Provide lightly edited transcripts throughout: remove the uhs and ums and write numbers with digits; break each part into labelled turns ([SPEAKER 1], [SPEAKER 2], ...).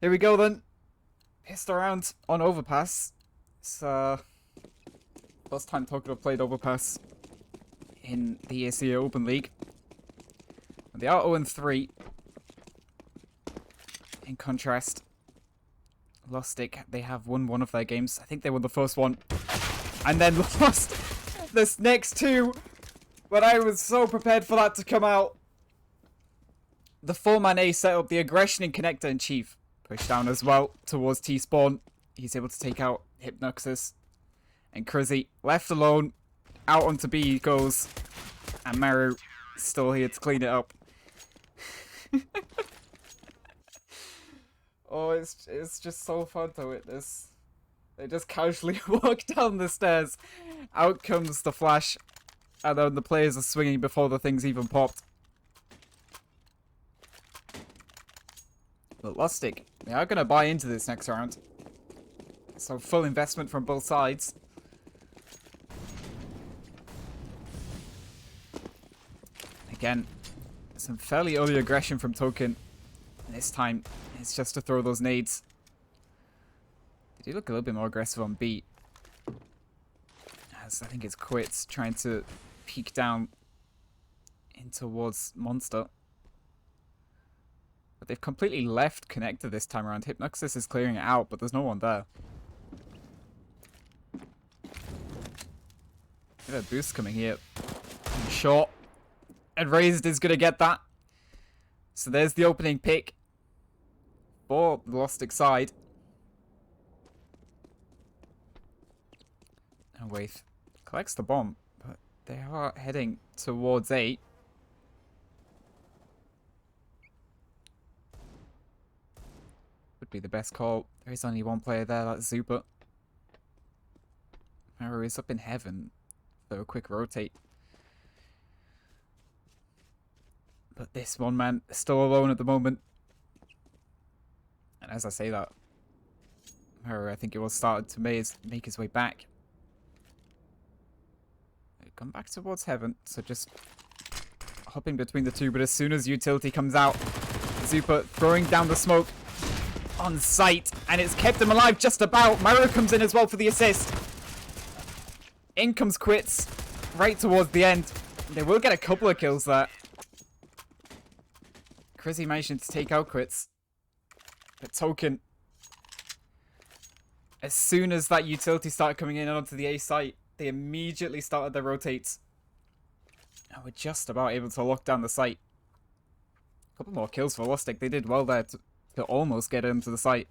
[SPEAKER 1] Here we go then. Pissed around on Overpass. It's first time Token have played Overpass in the ESEA Open League. They are 0-3. In contrast, LostickCH, they have won one of their games. I think they won the first one. And then lost this next two. But I was so prepared for that to come out. The 4-man A set up the aggression in Connector and Chief. Push down as well towards T-Spawn. He's able to take out Hypnoxis. And Crizzy, left alone, out onto B he goes. And Maru still here to clean it up. Oh, it's just so fun to witness. They just casually walk down the stairs. Out comes the flash. And then the players are swinging before the thing's even popped. But LostickCH, they are going to buy into this next round. So full investment from both sides. Again, some fairly early aggression from Token. And this time, it's just to throw those nades. They do look a little bit more aggressive on B. As I think it's Quits trying to peek down in towards Monster. But they've completely left Connector this time around. Hypnoxis is clearing it out, but there's no one there. Get a boost coming here. And short. And Raised is going to get that. So there's the opening pick for the LostickCH side. And Waith collects the bomb, but they are heading towards 8. Would be the best call. There is only one player there, that's Zupa. Maru is up in heaven for a quick rotate. But this one man is still alone at the moment. And as I say that, Maru, I think it was started to make his way back. They come back towards heaven, so just hopping between the two. But as soon as utility comes out, Zupa throwing down the smoke on sight, and it's kept him alive just about. Maru comes in as well for the assist. In comes Quits, right towards the end. They will get a couple of kills there. Crizzy managing to take out Quits. But Token, as soon as that utility started coming in onto the A site, they immediately started their rotates. And we're just about able to lock down the site. A couple more kills for LostickCH. They did well there to almost get him to the site.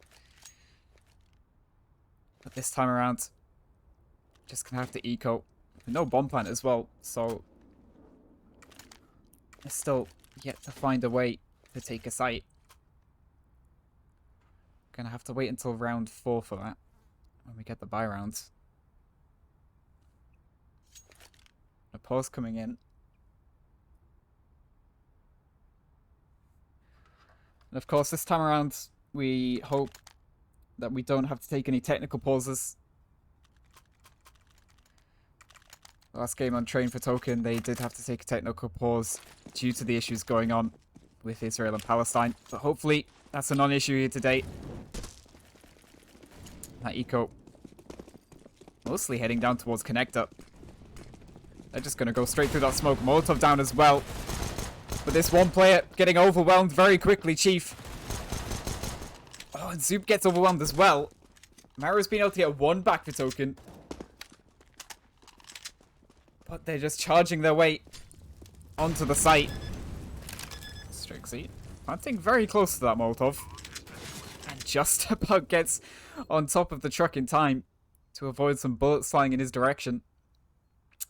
[SPEAKER 1] But this time around, just gonna have to eco. No bomb plant as well, so they're still yet to find a way to take a site. Gonna have to wait until round 4 for that, when we get the buy rounds. A pause coming in. And of course, this time around, we hope that we don't have to take any technical pauses. Last game on Train for Token, they did have to take a technical pause due to the issues going on with Israel and Palestine. But hopefully, that's a non-issue here today. That eco mostly heading down towards Connector. They're just going to go straight through that smoke. Molotov down as well. But this one player getting overwhelmed very quickly, Chief. Oh, and Zoop gets overwhelmed as well. Maru's been able to get one back for Token. But they're just charging their way onto the site. Strixie planting very close to that Molotov. And just about gets on top of the truck in time to avoid some bullets flying in his direction.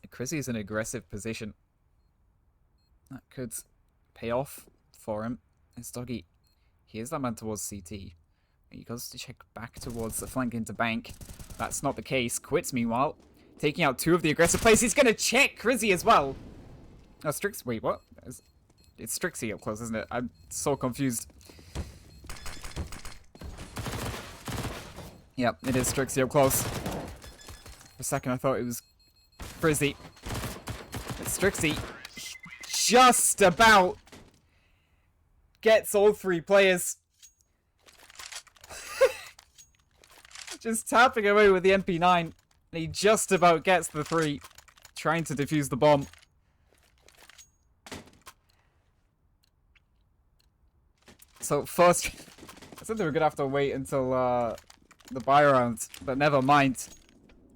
[SPEAKER 1] Crizzy is in an aggressive position. That could pay off for him. It's Doggy. Here's that man towards CT. He goes to check back towards the flank into bank. That's not the case. Quits, meanwhile, taking out 2 of the aggressive players. He's going to check Crizzy as well. Oh, Strix. Wait, what? It's Strixie up close, isn't it? I'm so confused. Yep, it is Strixie up close. For a second, I thought it was Frizzy. It's Strixie. Just about gets all 3 players. Just tapping away with the MP9. And he just about gets the 3. Trying to defuse the bomb. So first, I said they were going to have to wait until the buy round. But never mind.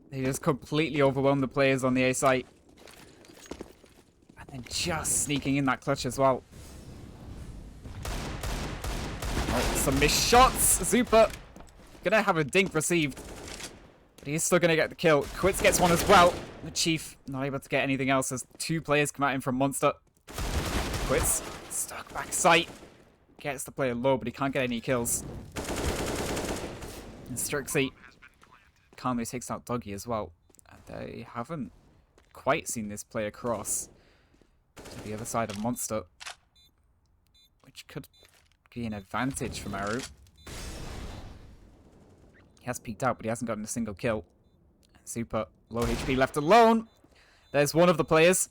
[SPEAKER 1] They just completely overwhelmed the players on the A site. And then just sneaking in that clutch as well. Oh, some missed shots. Zupa gonna have a dink received. But he's still gonna get the kill. Quits gets one as well. The Chief not able to get anything else as 2 players come at him from Monster. Quits. Stuck back sight. Gets the player low, but he can't get any kills. And Strixie calmly takes out Doggy as well. And they haven't quite seen this player cross to the other side of Monster, which could be an advantage for Maru. He has peeked out, but he hasn't gotten a single kill. Super low HP left alone. There's one of the players.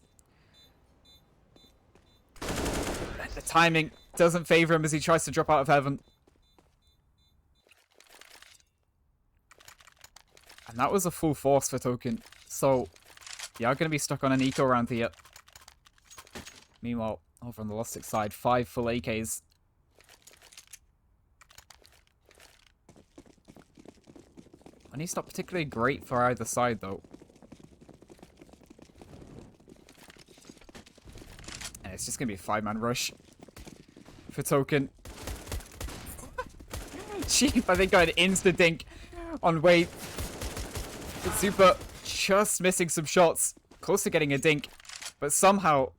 [SPEAKER 1] The timing doesn't favor him as he tries to drop out of heaven. And that was a full force for Token. So, they are going to be stuck on an eco round here. Meanwhile, over on the LostickCH side, 5 full AKs. And he's not particularly great for either side, though. And it's just going to be a 5-man rush for Token. Chief, I think, got an insta-dink on Wade. But Super just missing some shots. Close to getting a dink. But somehow,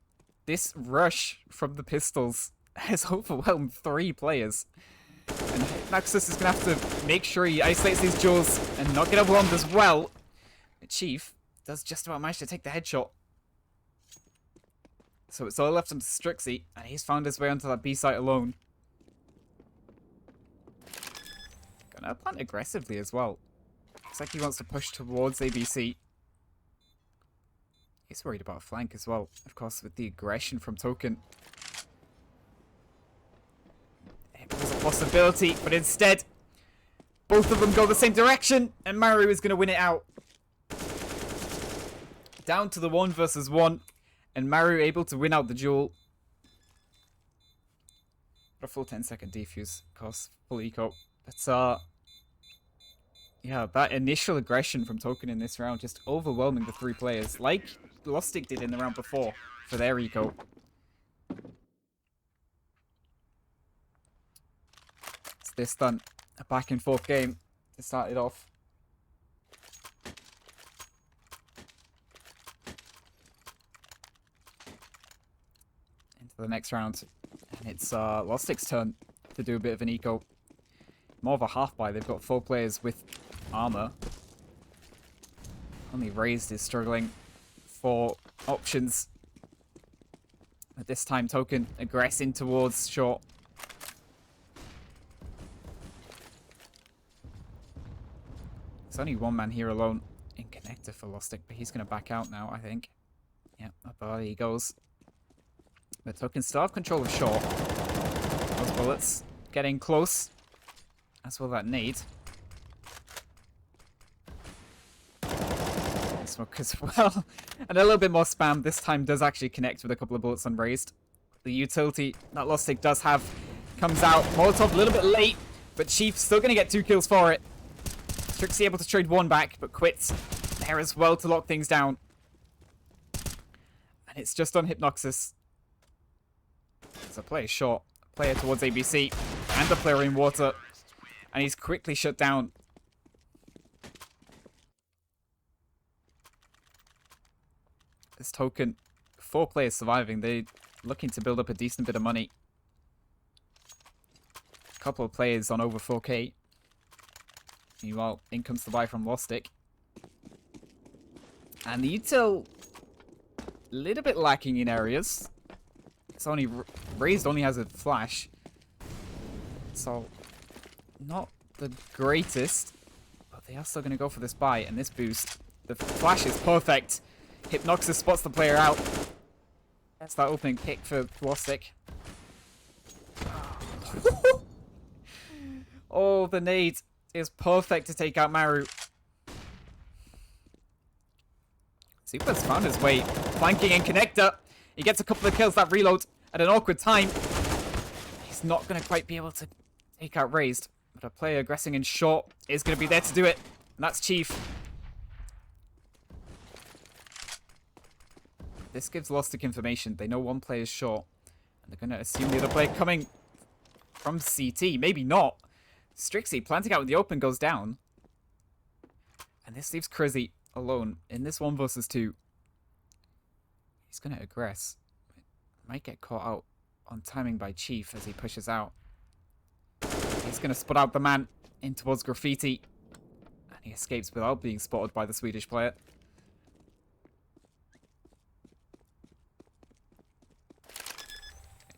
[SPEAKER 1] this rush from the pistols has overwhelmed 3 players. And Nexus is going to have to make sure he isolates these duels and not get overwhelmed as well. But Chief does just about manage to take the headshot. So it's all left on to Strixie, and he's found his way onto that B site alone. Gonna plant aggressively as well. Looks like he wants to push towards ABC. He's worried about a flank as well, of course, with the aggression from Token. It was a possibility, but instead, both of them go the same direction, and Maru is going to win it out. Down to the 1 versus 1, and Maru able to win out the duel. A full 10-second defuse, of course, full eco. But, yeah, that initial aggression from Token in this round just overwhelming the 3 players, like LostickCH did in the round before for their eco. It's this done. A back and forth game to start it off. Into the next round. And it's LostickCH's turn to do a bit of an eco. More of a half buy. They've got 4 players with armor. Only Raised is struggling for options. At this time, Token aggressing towards short. There's only 1 man here alone in connector for LostickCH, but he's going to back out now, I think. Yeah, up he goes. But Token still have control of short. Those bullets getting close. As will that nade. Smoke as well. And a little bit more spam. This time does actually connect with a couple of bullets on Raised. The utility that LostickCH does have comes out. Molotov a little bit late, but Chief still going to get 2 kills for it. Strixie able to trade 1 back, but quits there as well to lock things down. And it's just on Hypnoxis. It's a player short. A player towards ABC. And a player in water. And he's quickly shut down. This Token, 4 players surviving. They're looking to build up a decent bit of money. A couple of players on over 4k. Meanwhile, in comes the buy from LostickCH. And the util, a little bit lacking in areas. It's only Raised only has a flash. So, not the greatest. But they are still going to go for this buy and this boost. The flash is perfect. Hypnoxis spots the player out. That's that opening pick for LostickCH. Oh, the nade is perfect to take out Maru. Super's found his way, flanking in connector. He gets a couple of kills that reload at an awkward time. He's not going to quite be able to take out Raised, but a player aggressing in short is going to be there to do it. And that's Chief. This gives LostickCH information. They know one player is short, and they're going to assume the other player coming from CT. Maybe not. Strixie planting out in the open goes down. And this leaves Crizzy alone in this 1 versus 2. He's going to aggress. Might get caught out on timing by Chief as he pushes out. He's going to spot out the man in towards Graffiti. And he escapes without being spotted by the Swedish player.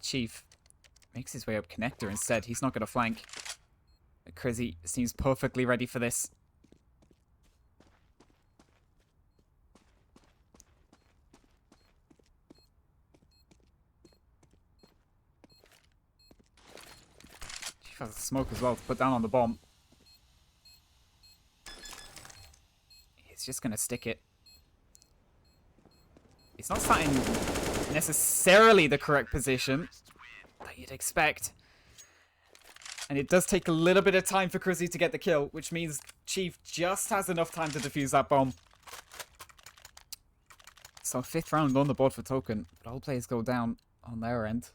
[SPEAKER 1] Chief makes his way up connector instead. He's not going to flank. But Crizzy seems perfectly ready for this. Chief has a smoke as well to put down on the bomb. He's just going to stick it. He's not starting necessarily the correct position that you'd expect. And it does take a little bit of time for Crizzy to get the kill, which means Chief just has enough time to defuse that bomb. So 5th round on the board for Token, but all players go down on their end.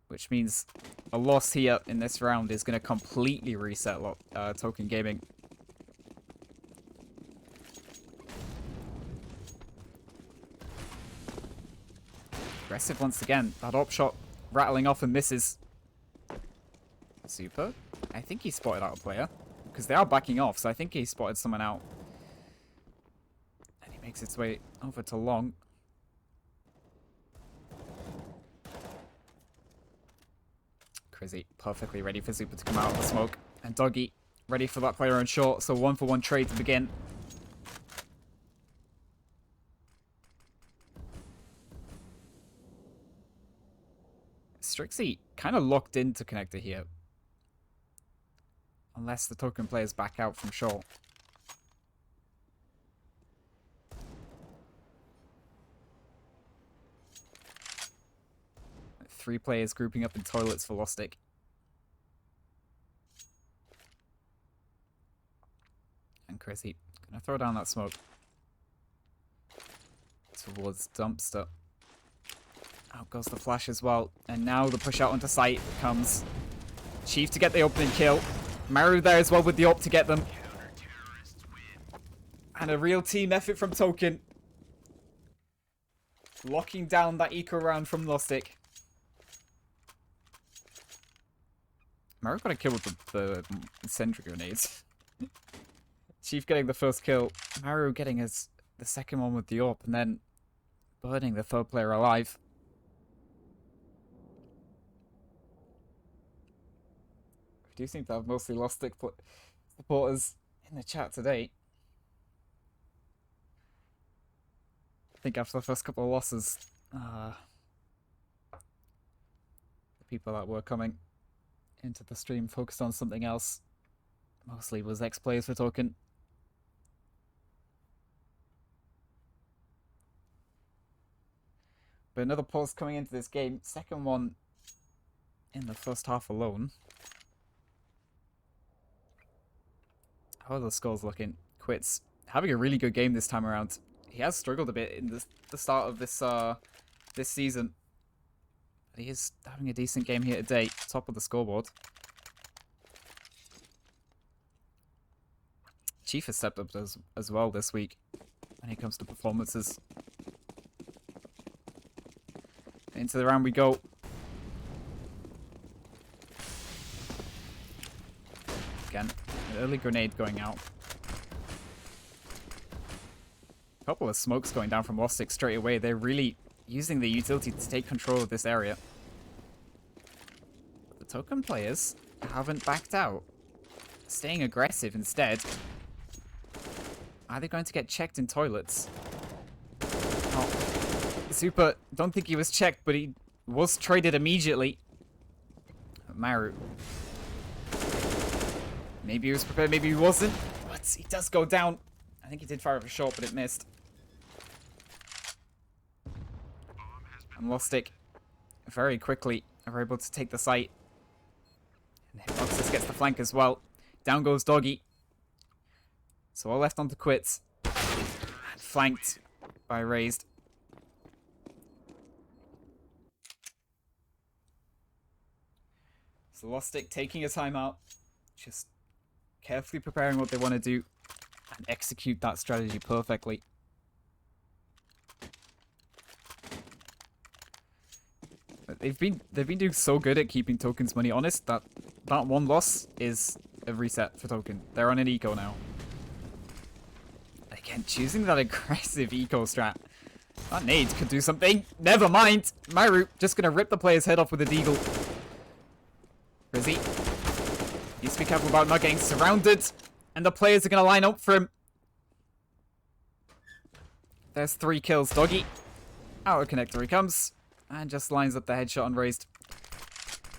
[SPEAKER 1] Which means a loss here in this round is going to completely reset Token Gaming. Aggressive once again. That op shot rattling off and misses. Super. I think he spotted out a player. Because they are backing off, so I think he spotted someone out. And he makes its way over to Long. Crizzy perfectly ready for Super to come out of the smoke. And Doggy ready for that player on short, so 1-for-1 trade to begin. Strixie kind of locked into connector here. Unless the Token players back out from short. 3 players grouping up in toilets for LostickCH. And Crizzy gonna throw down that smoke towards Dumpster. Out goes the flash as well. And now the push out onto site comes. Chief to get the opening kill. Maru there as well with the op to get them. And a real team effort from Token. Locking down that eco round from LostickCH. Maru got a kill with the sentry grenades. Chief getting the first kill. Maru getting the second one with the op. And then burning the 3rd player alive. We do seem to have mostly LostickCH supporters in the chat today. I think after the first couple of losses, the people that were coming into the stream focused on something else. Mostly was ex-players for Token. But another pause coming into this game. Second one in the first half alone. How are the scores looking? Quits having a really good game this time around. He has struggled a bit in the start of this season. But he is having a decent game here today. Top of the scoreboard. Chief has stepped up as well this week when it comes to performances. Into the round we go. Again, an early grenade going out. A couple of smokes going down from LostickCH straight away. They're really using the utility to take control of this area. But the Token players haven't backed out. Staying aggressive instead. Are they going to get checked in toilets? Oh. Super, don't think he was checked, but he was traded immediately. Maru Maybe he was prepared, maybe he wasn't. But he does go down. I think he did fire up a shot, but it missed. And LostickCH very quickly are able to take the site. And Hypnoxis gets the flank as well. Down goes Doggy. So all left on to quits. And flanked by Raised. So LostickCH taking a timeout. Just carefully preparing what they want to do. And execute that strategy perfectly. But they've been doing so good at keeping Token's money honest that one loss is a reset for Token. They're on an eco now. Again, choosing that aggressive eco strat. That nade could do something. Never mind. Myru just gonna rip the player's head off with a deagle. Rizzy needs to be careful about not getting surrounded. And the players are gonna line up for him. There's 3 kills. Doggy. Out of connector he comes. And just lines up the headshot on Raised.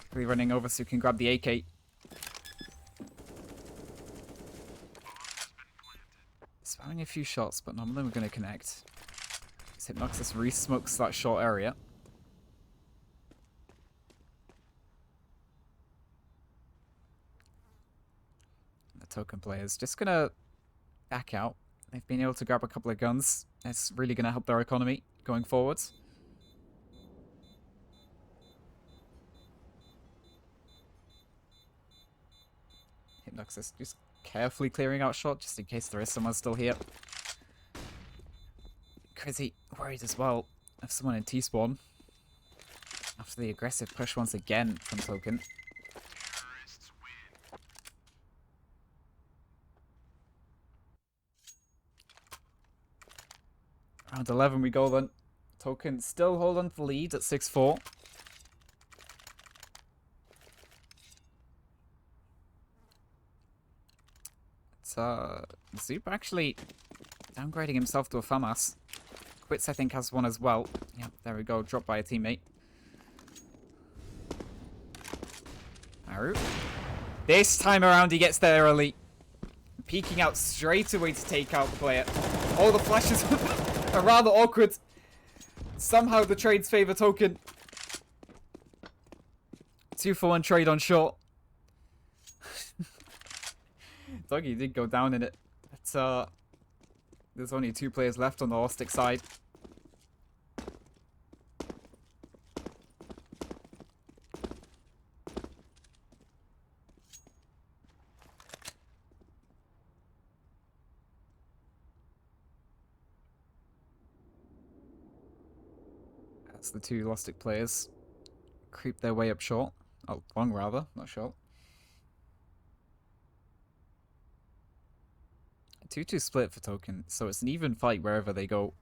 [SPEAKER 1] Quickly running over so he can grab the AK. Spamming a few shots, but none of them are going to connect. Hypnoxis re-smokes that short area. The Token players just going to back out. They've been able to grab a couple of guns. It's really going to help their economy going forwards. Hypnoxis just carefully clearing out shot just in case there is someone still here. Crazy worried as well of someone in T-spawn after the aggressive push once again from Token. Round 11 we go then. Token still hold on to the lead at 6-4. Zoop actually downgrading himself to a FAMAS. Quits, I think, has one as well. Yep, there we go. Dropped by a teammate. Maru. This time around, he gets there early. Peeking out straight away to take out the player. All the flashes are rather awkward. Somehow the trades favor Token. 2-for-1 trade on short. Doggy did go down in it. But, there's only 2 players left on the LostickCH side. That's the 2 LostickCH players. Creep their way up short. Oh, long rather, not short. 2-2 split for Token, so it's an even fight wherever they go.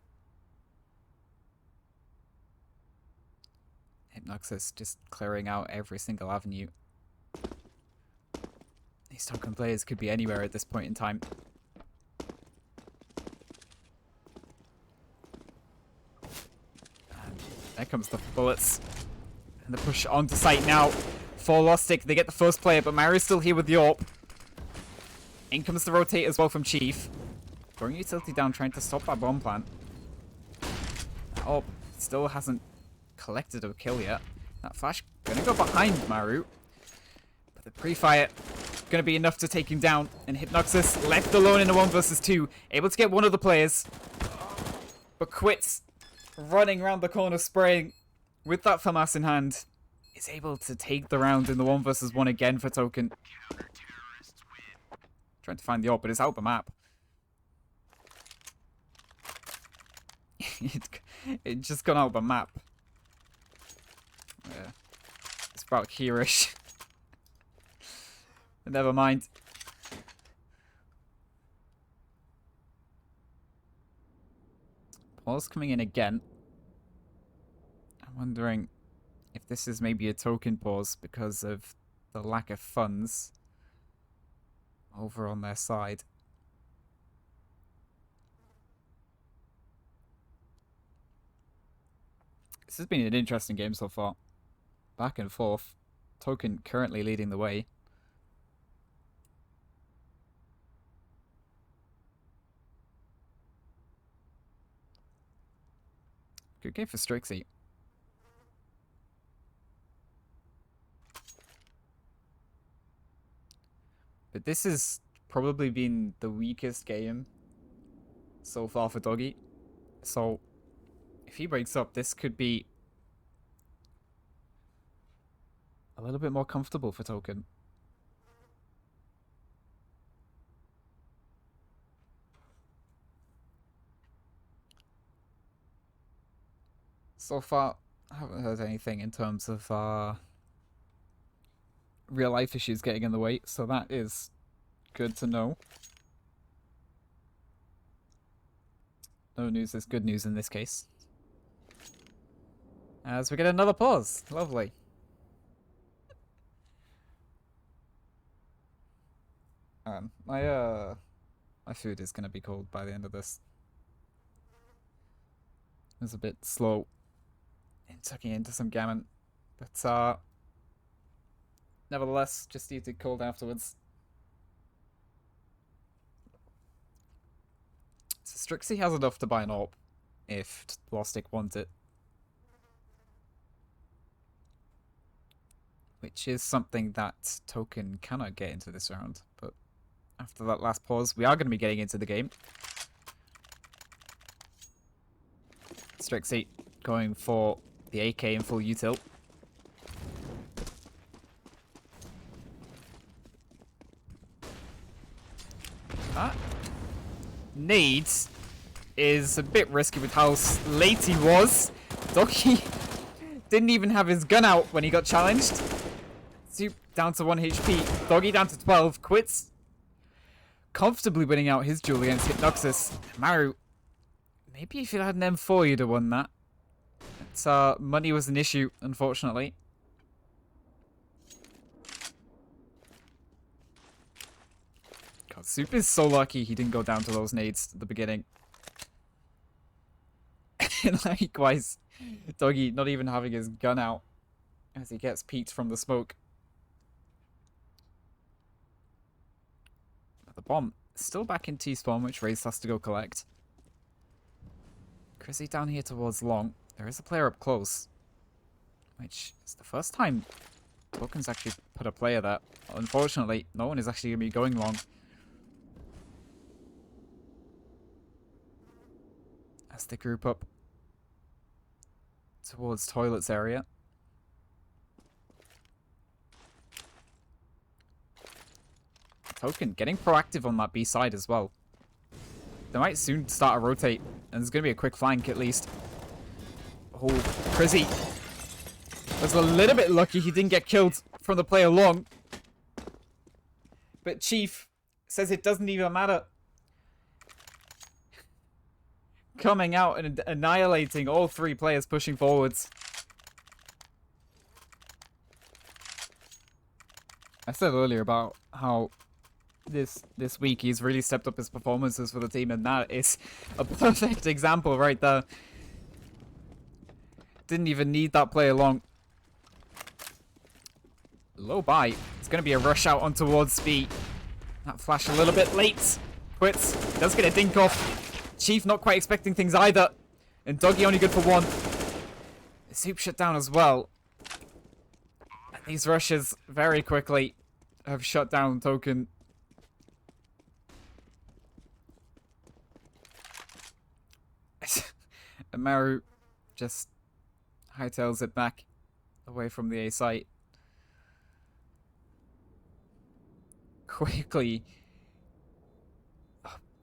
[SPEAKER 1] Hypnoxis just clearing out every single avenue. These Token players could be anywhere at this point in time. And there comes the bullets. And the push onto site now for LostickCH. They get the first player, but Maru's still here with the AWP. In comes the rotate as well from Chief. Throwing utility down, trying to stop that bomb plant. Oh, still hasn't collected a kill yet. That flash gonna go behind Maru. But the pre-fire gonna be enough to take him down. And Hypnoxis left alone in a 1 versus 2. Able to get one of the players. But quits. Running around the corner spraying. With that FAMAS in hand. Is able to take the round in the 1 versus 1 again for Token. Trying to find the AWP, but it's out the map. it just gone out the map. Yeah. It's about Kirish. Never mind. Paul's coming in again. I'm wondering if this is maybe a Token pause because of the lack of funds over on their side. This has been an interesting game so far. Back and forth. Token currently leading the way. Good game for Strixie. But this has probably been the weakest game so far for Doggy. So, if he breaks up, this could be a little bit more comfortable for Token. So far, I haven't heard anything in terms of real life issues getting in the way, so that is good to know. No news is good news in this case. As we get another pause. Lovely. My food is gonna be cold by the end of this. It was a bit slow in tucking into some gammon, but nevertheless, just eat it cold afterwards. So Strixie has enough to buy an AWP if LostickCH wants it. Which is something that Token cannot get into this round, but after that last pause, we are going to be getting into the game. Strixie going for the AK in full util. That nade is a bit risky with how late he was. Doggy didn't even have his gun out when he got challenged. Soup down to 1 HP. Doggy down to 12. Quits. Comfortably winning out his duel against Hypnoxus. Maru, maybe if you had an M4 you'd have won that. But money was an issue, unfortunately. God, Soup is so lucky he didn't go down to those nades at the beginning. And likewise, Doggy not even having his gun out as he gets peeked from the smoke. The bomb still back in T-spawn, which Raze has to go collect. Chrissy down here towards long. There is a player up close, which is the first time Token's actually put a player there. Unfortunately, no one is actually going to be going long. As they group up towards toilets area. Token getting proactive on that B side as well. They might soon start a rotate, and there's going to be a quick flank at least. Oh, Chrissy was a little bit lucky he didn't get killed from the player long. But Chief says it doesn't even matter. Coming out and annihilating all 3 players pushing forwards. I said earlier about how this week he's really stepped up his performances for the team, and that is a perfect example right there. Didn't even need that player long. Low buy. It's going to be a rush out on towards B. That flash a little bit late. Quits. Does get a dink off. Chief not quite expecting things either. And Doggy only good for 1. Soup shut down as well. And these rushes very quickly have shut down Token. Maru just hightails it back away from the A site. Quickly.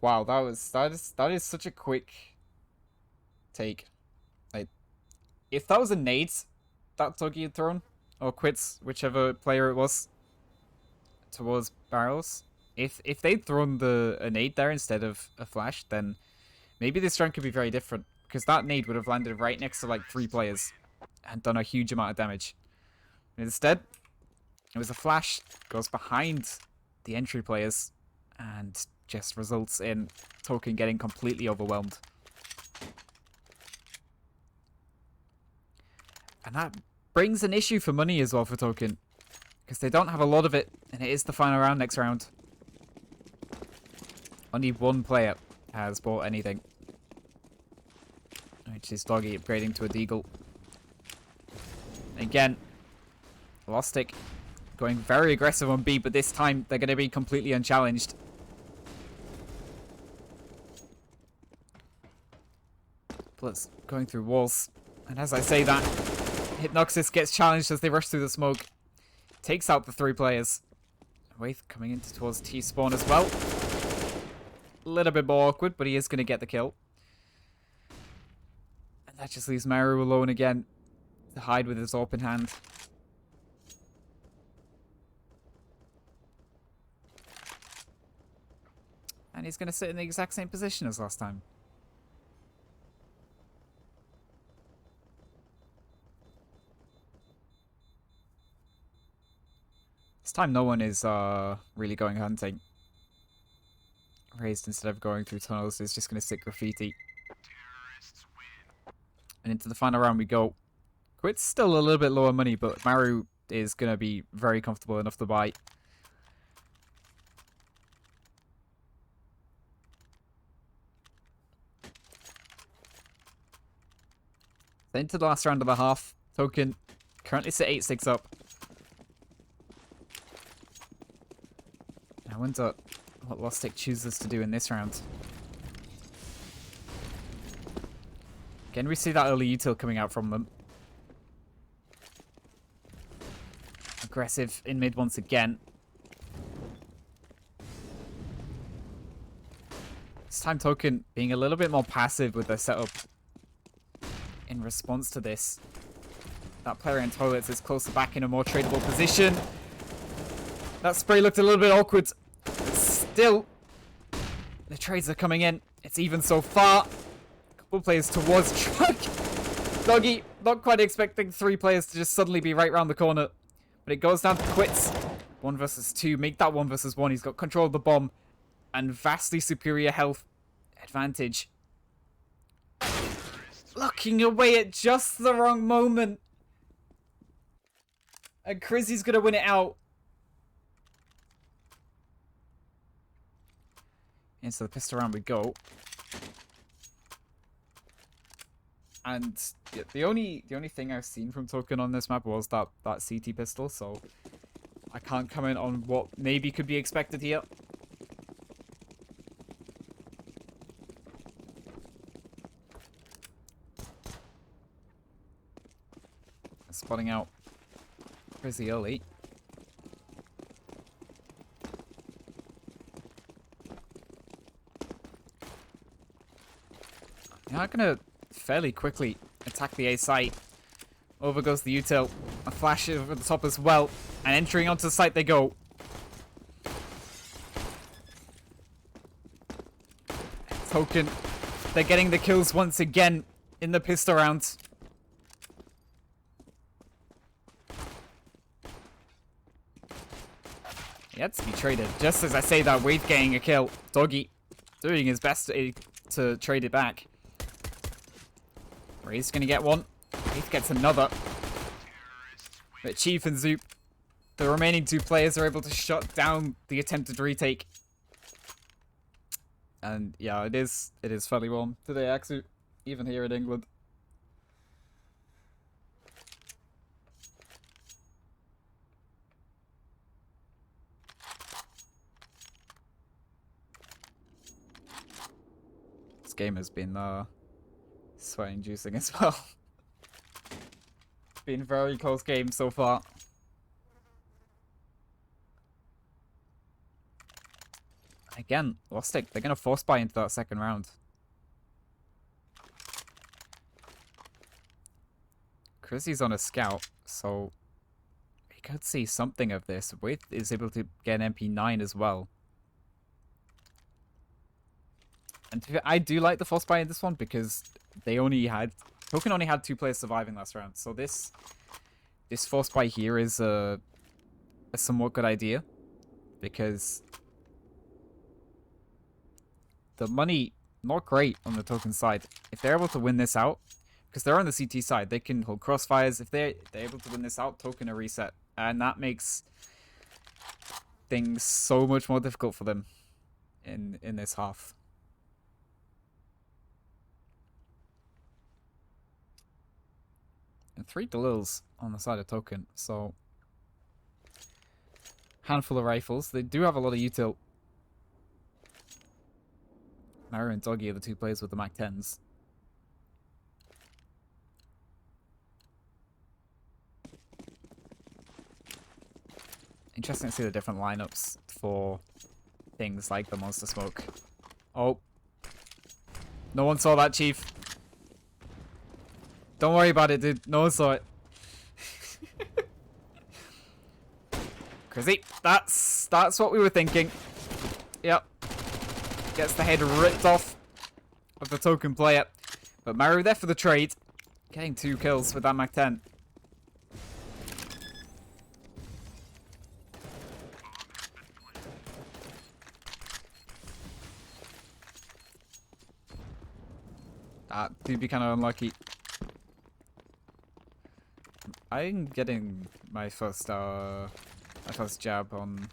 [SPEAKER 1] Wow, that is such a quick take. Like, if that was a nade that Doggy had thrown, or Quits, whichever player it was, towards barrels, if they'd thrown a nade there instead of a flash, then maybe this round could be very different. Because that nade would have landed right next to like 3 players and done a huge amount of damage. Instead, it was a flash, goes behind the entry players, and just results in Token getting completely overwhelmed. And that brings an issue for money as well for Token, because they don't have a lot of it, and it is the final round next round. Only 1 player has bought anything. which is Doggy upgrading to a Deagle. Again, Lostic going very aggressive on B, but this time they're going to be completely unchallenged. Bullets going through walls. And as I say that, Hypnoxis gets challenged as they rush through the smoke. Takes out the 3 players. Wraith coming into towards T-spawn as well. A little bit more awkward, but he is going to get the kill. And that just leaves Maru alone again to hide with his open hand. And he's going to sit in the exact same position as last time. This time no one is really going hunting. Raised instead of going through tunnels is just going to sit graffiti. And into the final round we go. Quit's still a little bit lower money, but Maru is going to be very comfortable enough to buy. Then into the last round of the half. Token currently sit 8-6 up. I wonder what LostickCH chooses to do in this round. Again, we see that early util coming out from them. Aggressive in mid once again. This time Token being a little bit more passive with their setup in response to this. That player in toilets is closer back in a more tradable position. That spray looked a little bit awkward. Still, the trades are coming in. It's even so far. A couple players towards Truck. Doggy, not quite expecting 3 players to just suddenly be right around the corner. But it goes down to quits. 1 versus 2. Make that 1 versus 1. He's got control of the bomb. And vastly superior health advantage. Looking away at just the wrong moment. And Crizzy's going to win it out. Into the pistol round we go. And yeah, the only thing I've seen from Token on this map was that CT pistol, so I can't comment on what maybe could be expected here. Spotting out Crizzy early. They're not gonna fairly quickly attack the A site. Over goes the util. A flash over the top as well. And entering onto the site they go. Token. They're getting the kills once again in the pistol round. He had to be traded. Just as I say that, Wraith getting a kill. Doggy doing his best to trade it back. Wraith's gonna get one. Wraith gets another. But Chief and Zoop, the remaining 2 players, are able to shut down the attempted retake. And yeah, it is fairly warm today, Axu, even here in England. This game has been sweat-inducing as well. It's been a very close game so far. Again, Lostic, they're going to force buy into that second round. Crizzy's on a scout, so we could see something of this. Wraith is able to get an MP9 as well. And I do like the force buy in this one because they only had... Token only had 2 players surviving last round, so this force buy here is a somewhat good idea because the money, not great on the Token side. If they're able to win this out, because they're on the CT side, they can hold crossfires. If they're able to win this out, Token a reset. And that makes things so much more difficult for them in this half. And 3 Galils on the side of Token, so handful of rifles. They do have a lot of util. Maru and Doggy are the 2 players with the Mac 10s. Interesting to see the different lineups for things like the Monster Smoke. Oh. No one saw that, Chief. Don't worry about it, dude. No one saw it. Crazy. That's what we were thinking. Yep. Gets the head ripped off of the Token player. But Maru there for the trade. Getting 2 kills with that Mac 10. That do be kind of unlucky. I'm getting my first jab on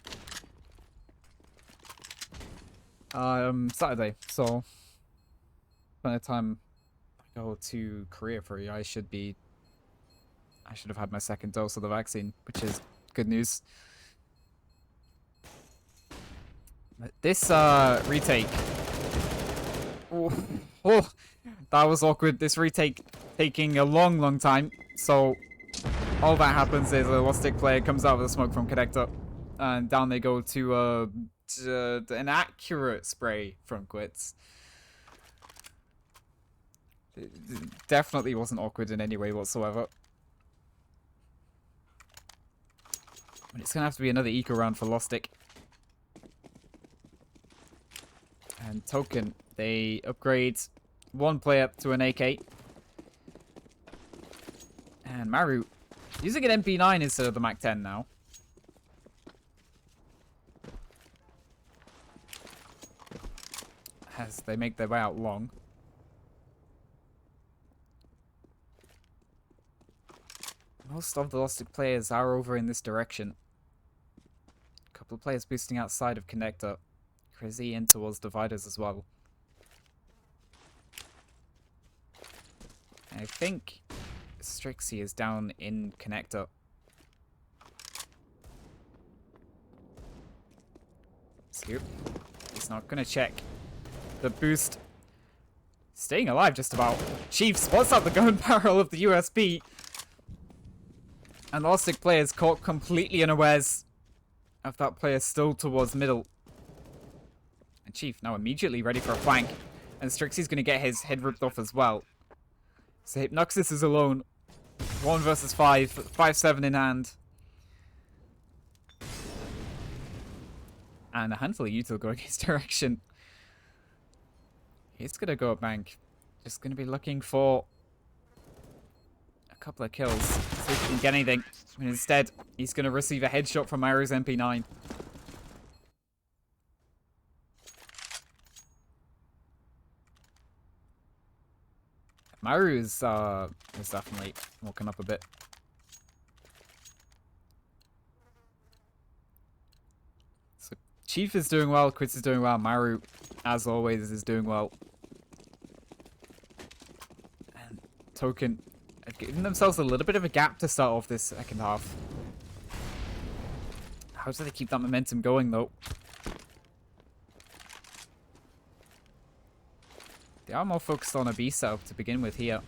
[SPEAKER 1] Saturday, so by the time I go to Korea for I should have had my 2nd dose of the vaccine, which is good news. This retake. Oh, that was awkward. This retake taking a long time. So all that happens is a LostickCH player comes out with a smoke from connector, and down they go to an accurate spray from Quits. It definitely wasn't awkward in any way whatsoever. But it's gonna have to be another eco round for LostickCH. And Token, they upgrade 1 player to an AK. And Maru using an MP9 instead of the Mac 10 now. As they make their way out long. Most of the LostickCH players are over in this direction. A couple of players boosting outside of connector. Crazy in towards dividers as well. I think Strixie is down in connector. Scoop. He's not gonna check the boost. Staying alive just about. Chief spots out the gun barrel of the USB. And the LostickCH player is caught completely unawares of that player still towards middle. And Chief now immediately ready for a flank. And Strixie's gonna get his head ripped off as well. So Hypnoxis is alone. 1 versus 5. 5-7 in hand. And a handful of util going his direction. He's gonna go up bank. Just gonna be looking for a couple of kills. See if he can get anything. And instead, he's gonna receive a headshot from Maru's MP9. Maru is definitely walking up a bit. So Chief is doing well, Quits is doing well, Maru, as always, is doing well. And Token have given themselves a little bit of a gap to start off this 2nd half. How do they keep that momentum going, though? They are more focused on a B setup to begin with here.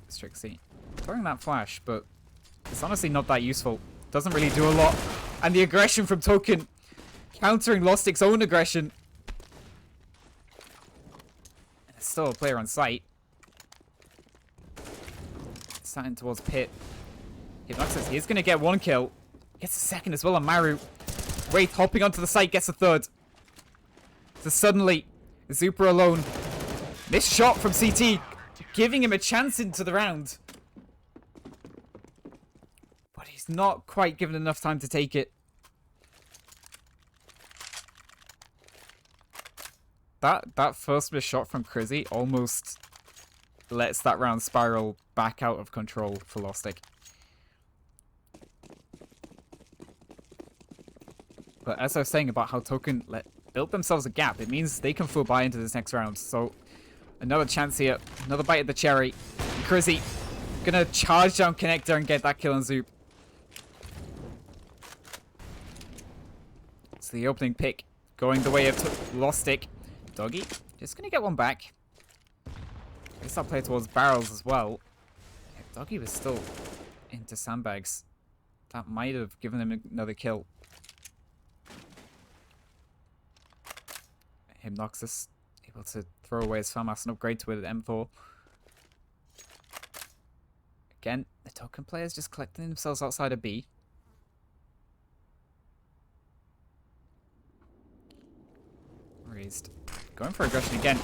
[SPEAKER 1] Strixie throwing that flash, but it's honestly not that useful. Doesn't really do a lot. And the aggression from Token countering LostickCH's own aggression. And there's still a player on site. Starting towards Pit. Hypnoxis, he's going to get 1 kill. Gets a 2nd as well on Maru. Wraith hopping onto the site, gets a 3rd. So suddenly, Zupa alone. This shot from CT, giving him a chance into the round. But he's not quite given enough time to take it. That first missed shot from Crizzy almost lets that round spiral back out of control for LostickCH. But as I was saying about how Token let built themselves a gap. It means they can full buy into this next round. So, another chance here. Another bite at the cherry. Crizzy gonna charge down Connector and get that kill on Zoop. It's the opening pick going the way of LostickCH. Doggy just gonna get one back. I guess I'll play towards barrels as well. If Doggy was still into sandbags, that might have given him another kill. Hymnoxus able to throw away his FAMAS and upgrade to it at M4. Again, the token players just collecting themselves outside of B. Raised. Going for aggression again.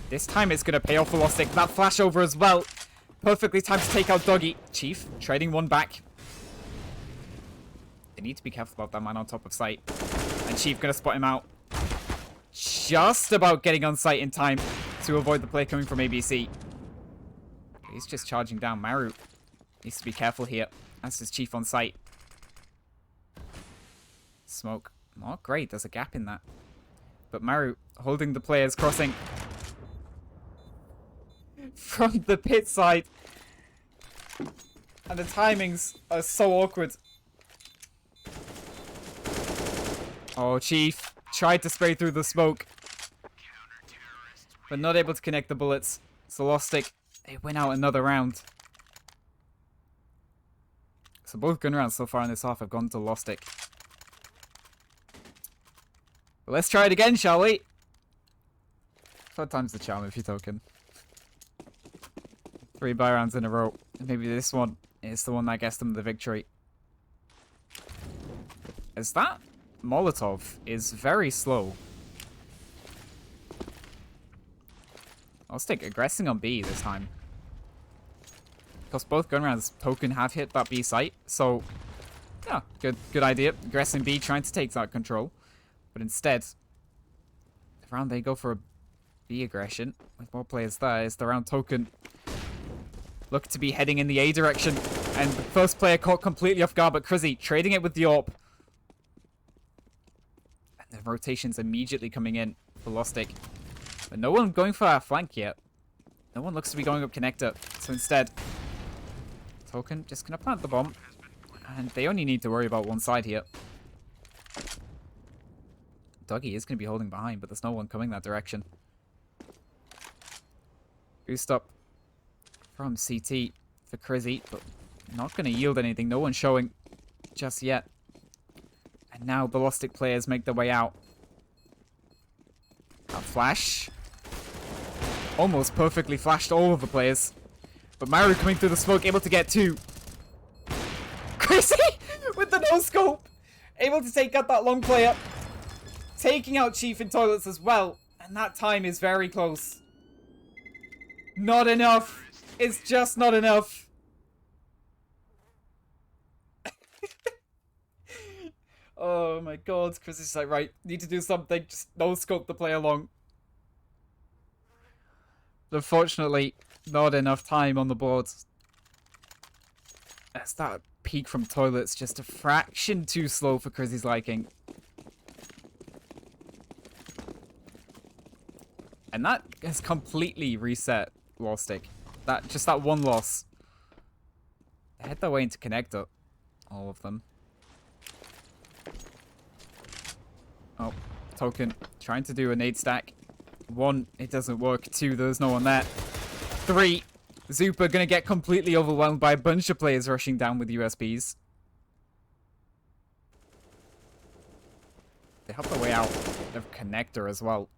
[SPEAKER 1] This time it's going to pay off for LostickCH. That flash over as well. Perfectly timed to take out Doggy. Chief trading one back. They need to be careful about that man on top of site. And Chief going to spot him out. Just about getting on site in time to avoid the play coming from ABC. He's just charging down. Maru needs to be careful here. That's his Chief on site. Smoke. Not great. There's a gap in that. But Maru holding the players crossing from the pit side. And the timings are so awkward. Oh, Chief tried to spray through the smoke, but not able to connect the bullets. So LostickCH, they win out another round. So both gun rounds so far in this half have gone to LostickCH. But let's try it again, shall we? Third time's the charm if you token. 3 buy rounds in a row. Maybe this one is the one that gets them the victory. As that Molotov is very slow. LostickCH aggressing on B this time. Because both gun rounds token have hit that B site. So, yeah, good idea. Aggressing B, trying to take that control. But instead, the round they go for a B aggression. With more players there, is the round token look to be heading in the A direction. And the first player caught completely off guard, but Crizzy trading it with the AWP. And the rotations immediately coming in for LostickCH. But no one going for our flank yet. No one looks to be going up connector. So instead, token just going to plant the bomb. And they only need to worry about one side here. Dougie is going to be holding behind, but there's no one coming that direction. Boost up from CT for Crizzy, but not going to yield anything. No one showing just yet. And now the LostickCH players make their way out. A flash. Almost perfectly flashed all of the players. But Maru coming through the smoke, able to get 2. Crizzy with the no-scope. Able to take out that long player. Taking out Chief in toilets as well. And that time is very close. Not enough. It's just not enough. Oh my god. Chris is like, right, need to do something. Just no-scope the play along. Unfortunately, not enough time on the board. That's that peek from toilets. Just a fraction too slow for Crizzy's liking. And that has completely reset LostickCH. Just that one loss. They head their way into connector. All of them. Oh, token trying to do a nade stack. 1, it doesn't work. 2, there's no one there. 3, Zupa gonna get completely overwhelmed by a bunch of players rushing down with USBs. They help their way out of connector as well.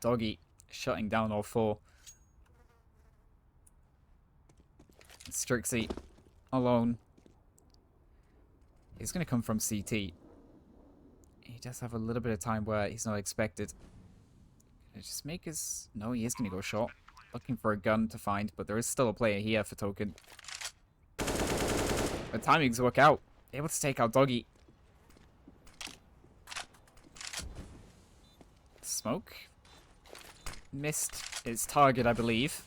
[SPEAKER 1] Doggy shutting down all 4. Strixie alone. He's going to come from CT. He does have a little bit of time where he's not expected. Gonna just make his... No, he is going to go short. Looking for a gun to find, but there is still a player here for token. The timings work out. Able to take out Doggy. Smoke. Missed its target, I believe.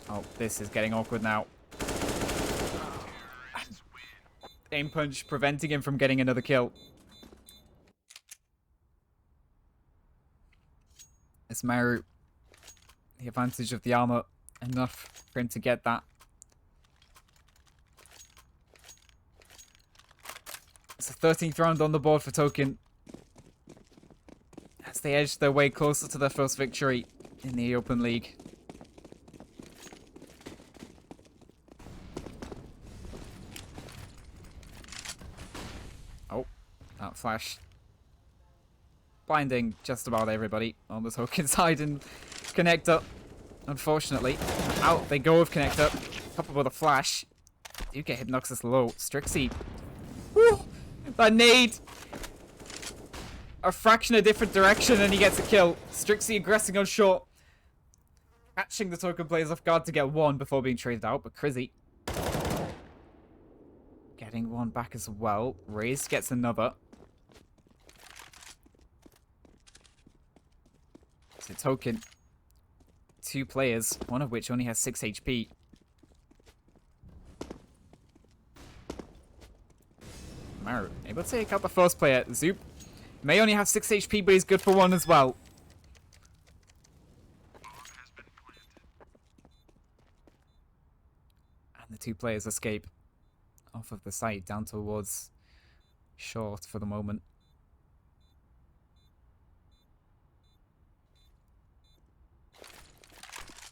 [SPEAKER 1] Oh, this is getting awkward now. aim punch, preventing him from getting another kill. As Maru, the advantage of the armor, enough for him to get that. It's a 13th round on the board for Token, as they edge their way closer to their first victory in the Open League. Oh, that flash. Blinding just about everybody on the Token side and Connector. Unfortunately, out they go with Connector. Coupled with a flash. Do get Hypnoxus low. Strixie. Woo! That nade! A fraction of different direction and he gets a kill. Strixie aggressing on short. Catching the Token players off guard to get one before being traded out, but Crizzy getting one back as well. Raze gets another. So Token, 2 players, one of which only has 6 HP. Maru able to take out the first player. Zoop may only have 6 HP, but he's good for 1 as well. And the 2 players escape off of the site down towards short for the moment.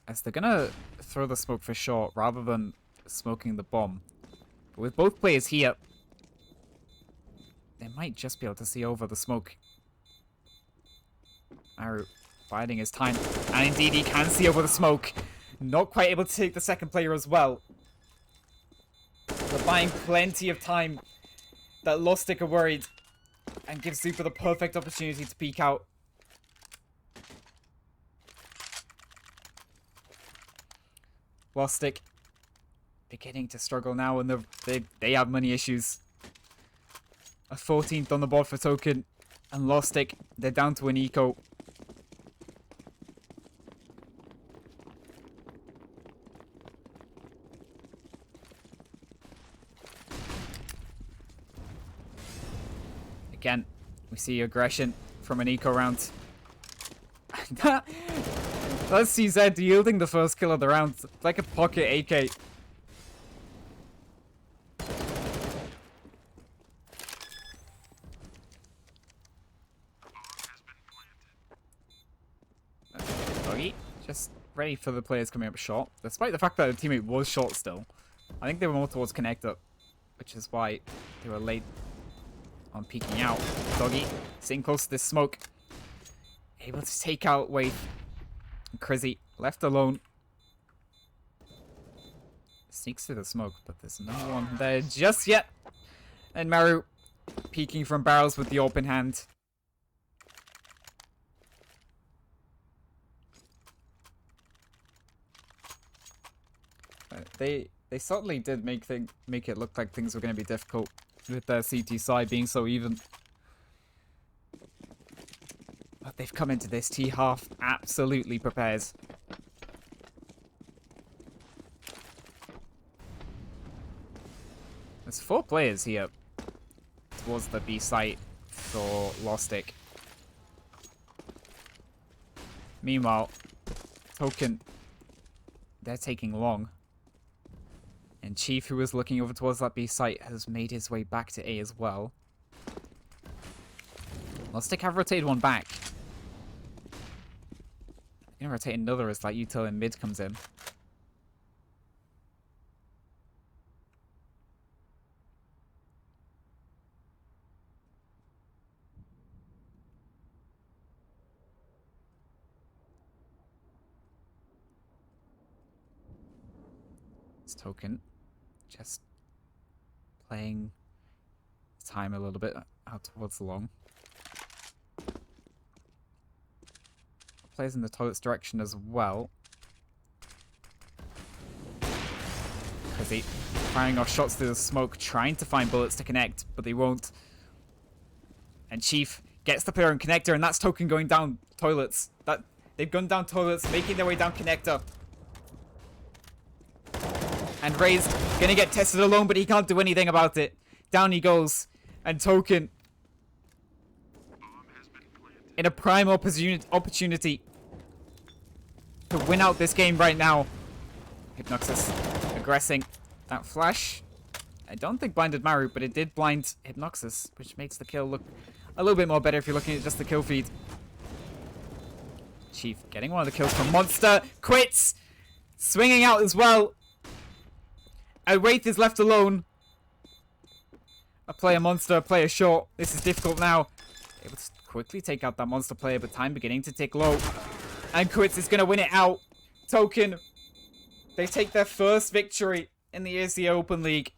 [SPEAKER 1] As they're gonna throw the smoke for short rather than smoking the bomb. But with both players here, they might just be able to see over the smoke. Maru biding his time. And indeed he can see over the smoke. Not quite able to take the second player as well. They're buying plenty of time that Lostic are worried. And gives Super the perfect opportunity to peek out. Lostic beginning to struggle now, and they have money issues. A 14th on the board for Token, and Lostic, they're down to an eco. Again, we see aggression from an eco round. That's CZ yielding the first kill of the round. Like a pocket AK. Doggy, just ready for the players coming up short. Despite the fact that the teammate was short still. I think they were more towards connector, which is why they were late on peeking out. Doggy, sitting close to this smoke. Able to take out Waith. Crizzy, left alone. Sneaks through the smoke, but there's no one there just yet. And Maru peeking from barrels with the open hand. They certainly did make it look like things were going to be difficult with their CT side being so even. But they've come into this T-half absolutely prepared. There's 4 players here towards the B site for Lostic. Meanwhile, Token, they're taking long. And Chief, who was looking over towards that B site, has made his way back to A as well. Lostic have rotated one back. Gonna rotate another as that util in mid comes in. It's Token just playing time a little bit out towards the long. Plays in the toilet's direction as well. Crizzy firing off shots through the smoke, trying to find bullets to connect, but they won't. And Chief gets the player on connector, and that's Token going down toilets. They've gone down toilets, making their way down connector. And Ray's gonna get tested alone, but he can't do anything about it. Down he goes. And Token in a prime opportunity to win out this game right now. Hypnoxis aggressing. That flash, I don't think blinded Maru, but it did blind Hypnoxis, which makes the kill look a little bit more better if you're looking at just the kill feed. Chief getting one of the kills from Monster. Quits! Swinging out as well. And Wraith is left alone. A player Monster, a player short. This is difficult now. Able to quickly take out that Monster player, but time beginning to tick low. And Quits is going to win it out. Token, they take their first victory in the ESEA Open League.